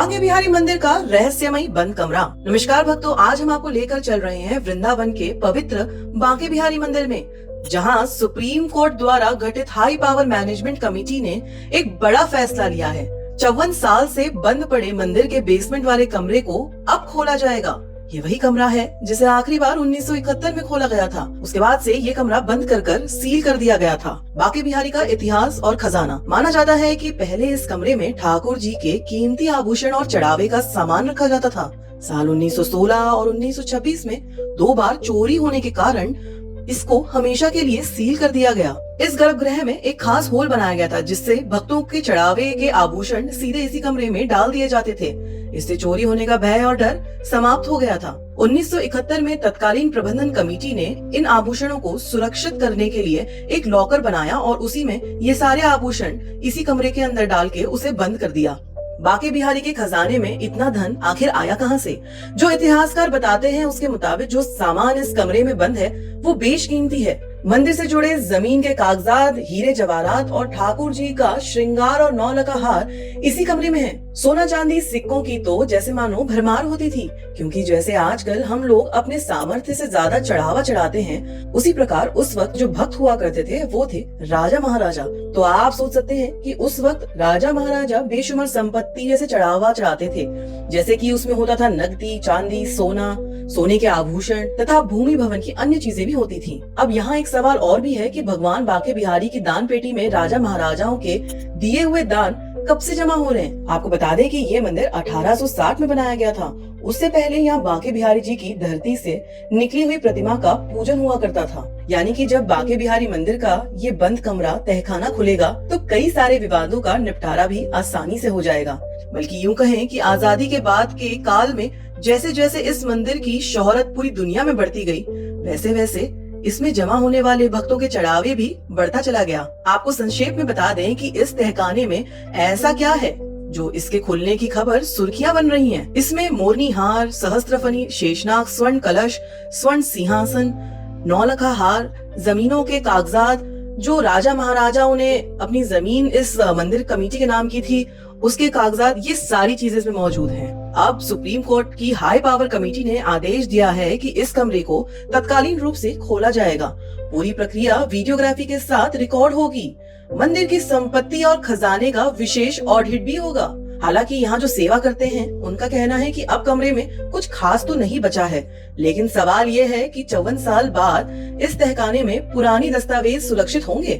बांके बिहारी मंदिर का रहस्यमयी बंद कमरा। नमस्कार भक्तों, आज हम आपको लेकर चल रहे हैं वृंदावन के पवित्र बांके बिहारी मंदिर में, जहां सुप्रीम कोर्ट द्वारा गठित हाई पावर मैनेजमेंट कमेटी ने एक बड़ा फैसला लिया है। 54 साल से बंद पड़े मंदिर के बेसमेंट वाले कमरे को अब खोला जाएगा। ये वही कमरा है जिसे आखिरी बार 1971 में खोला गया था। उसके बाद से ये कमरा बंद कर सील कर दिया गया था। बांके बिहारी का इतिहास और खजाना। माना जाता है कि पहले इस कमरे में ठाकुर जी के कीमती आभूषण और चढ़ावे का सामान रखा जाता था। साल 1916 और 1926 में 2 बार चोरी होने के कारण इसको हमेशा के लिए सील कर दिया गया। इस गर्भगृह में एक खास होल बनाया गया था, जिससे भक्तों के चढ़ावे के आभूषण सीधे इसी कमरे में डाल दिए जाते थे। इससे चोरी होने का भय और डर समाप्त हो गया था। 1971 में तत्कालीन प्रबंधन कमेटी ने इन आभूषणों को सुरक्षित करने के लिए एक लॉकर बनाया और उसी में ये सारे आभूषण इसी कमरे के अंदर डाल के उसे बंद कर दिया। बांके बिहारी के खजाने में इतना धन आखिर आया कहां से? जो इतिहासकार बताते हैं उसके मुताबिक जो सामान इस कमरे में बंद है वो बेशकीमती है। मंदिर से जुड़े जमीन के कागजात, हीरे जवाहरात और ठाकुर जी का श्रृंगार और 9 लखा हार इसी कमरे में है। सोना चांदी सिक्कों की तो जैसे मानो भरमार होती थी, क्योंकि जैसे आजकल हम लोग अपने सामर्थ्य से ज्यादा चढ़ावा चढ़ाते हैं, उसी प्रकार उस वक्त जो भक्त हुआ करते थे वो थे राजा महाराजा। तो आप सोच सकते हैं कि उस वक्त राजा महाराजा बेशुमार संपत्ति जैसे चढ़ावा चढ़ाते थे, जैसे कि उसमें होता था नकदी, चांदी, सोना, सोने के आभूषण तथा भूमि भवन की अन्य चीजें भी होती थी। अब यहाँ एक सवाल और भी है कि भगवान बांके बिहारी की दान पेटी में राजा महाराजाओं के दिए हुए दान कब से जमा हो रहे हैं? आपको बता दें कि ये मंदिर 1860 में बनाया गया था। उससे पहले यहाँ बांके बिहारी जी की धरती से निकली हुई प्रतिमा का पूजन हुआ करता था। यानी कि जब बांके बिहारी मंदिर का ये बंद कमरा तहखाना खुलेगा तो कई सारे विवादों का निपटारा भी आसानी से हो जाएगा। बल्कि यूँ कहें कि आजादी के बाद के काल में जैसे जैसे इस मंदिर की शोहरत पूरी दुनिया में बढ़ती गई, वैसे वैसे इसमें जमा होने वाले भक्तों के चढ़ावे भी बढ़ता चला गया। आपको संक्षेप में बता दें कि इस तहखाने में ऐसा क्या है जो इसके खुलने की खबर सुर्खियां बन रही हैं। इसमें मोरनी हार, सहस्त्रफनी, शेषनाग, स्वर्ण कलश, स्वर्ण सिंहासन, 9 लखा हार, जमीनों के कागजात, जो राजा महाराजाओं ने अपनी जमीन इस मंदिर कमेटी के नाम की थी उसके कागजात, ये सारी चीजें इसमें मौजूद हैं। अब सुप्रीम कोर्ट की हाई पावर कमेटी ने आदेश दिया है कि इस कमरे को तत्कालीन रूप से खोला जाएगा। पूरी प्रक्रिया वीडियोग्राफी के साथ रिकॉर्ड होगी। मंदिर की संपत्ति और खजाने का विशेष ऑडिट भी होगा। हालांकि यहाँ जो सेवा करते हैं उनका कहना है कि अब कमरे में कुछ खास तो नहीं बचा है, लेकिन सवाल ये है कि 54 साल बाद इस तहखाने में पुरानी दस्तावेज सुरक्षित होंगे,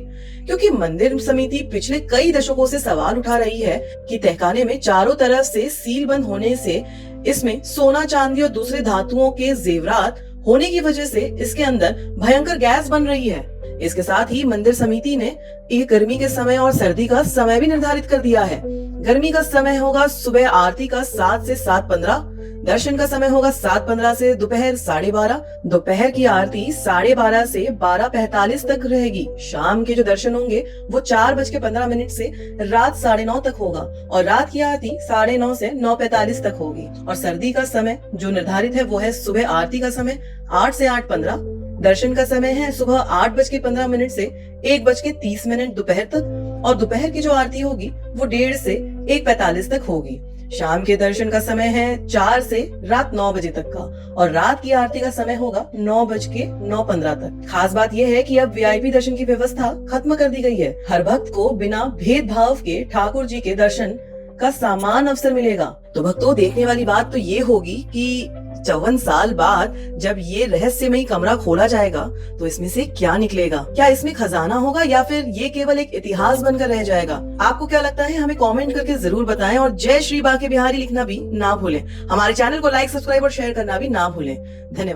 क्योंकि मंदिर समिति पिछले कई दशकों से सवाल उठा रही है कि तहखाने में चारों तरफ से सील बंद होने से इसमें सोना, चांदी और दूसरे धातुओं के जेवरात होने की वजह से इसके अंदर भयंकर गैस बन रही है। इसके साथ ही मंदिर समिति ने एक गर्मी के समय और सर्दी का समय भी निर्धारित कर दिया है। गर्मी का समय होगा सुबह आरती का 7 से 7:15, दर्शन का समय होगा 7:15 से दोपहर 12:30, दोपहर की आरती 12:30 से 12:45 तक रहेगी। शाम के जो दर्शन होंगे वो 4:15 से रात 9:30 तक होगा और रात की आरती 9:30 से 9:45 तक होगी। और सर्दी का समय जो निर्धारित है वो है सुबह आरती का समय 8 से 8:15, दर्शन का समय है सुबह 8:15 से 1:30 दोपहर तक, और दोपहर की जो आरती होगी वो 1:30 से 1:45 तक होगी। शाम के दर्शन का समय है 4 से रात 9 बजे तक का, और रात की आरती का समय होगा 9:09:15 तक। खास बात यह है कि अब वीआईपी दर्शन की व्यवस्था खत्म कर दी गई है। हर भक्त को बिना भेदभाव के ठाकुर जी के दर्शन का समान अवसर मिलेगा। तो भक्तों, देखने वाली बात तो ये होगी कि 54 साल बाद जब ये रहस्यमयी कमरा खोला जाएगा तो इसमें से क्या निकलेगा? क्या इसमें खजाना होगा या फिर ये केवल एक इतिहास बनकर रह जाएगा? आपको क्या लगता है? हमें कमेंट करके जरूर बताएं, और जय श्री बांके बिहारी लिखना भी ना भूलें। हमारे चैनल को लाइक, सब्सक्राइब और शेयर करना भी ना भूलें। धन्यवाद।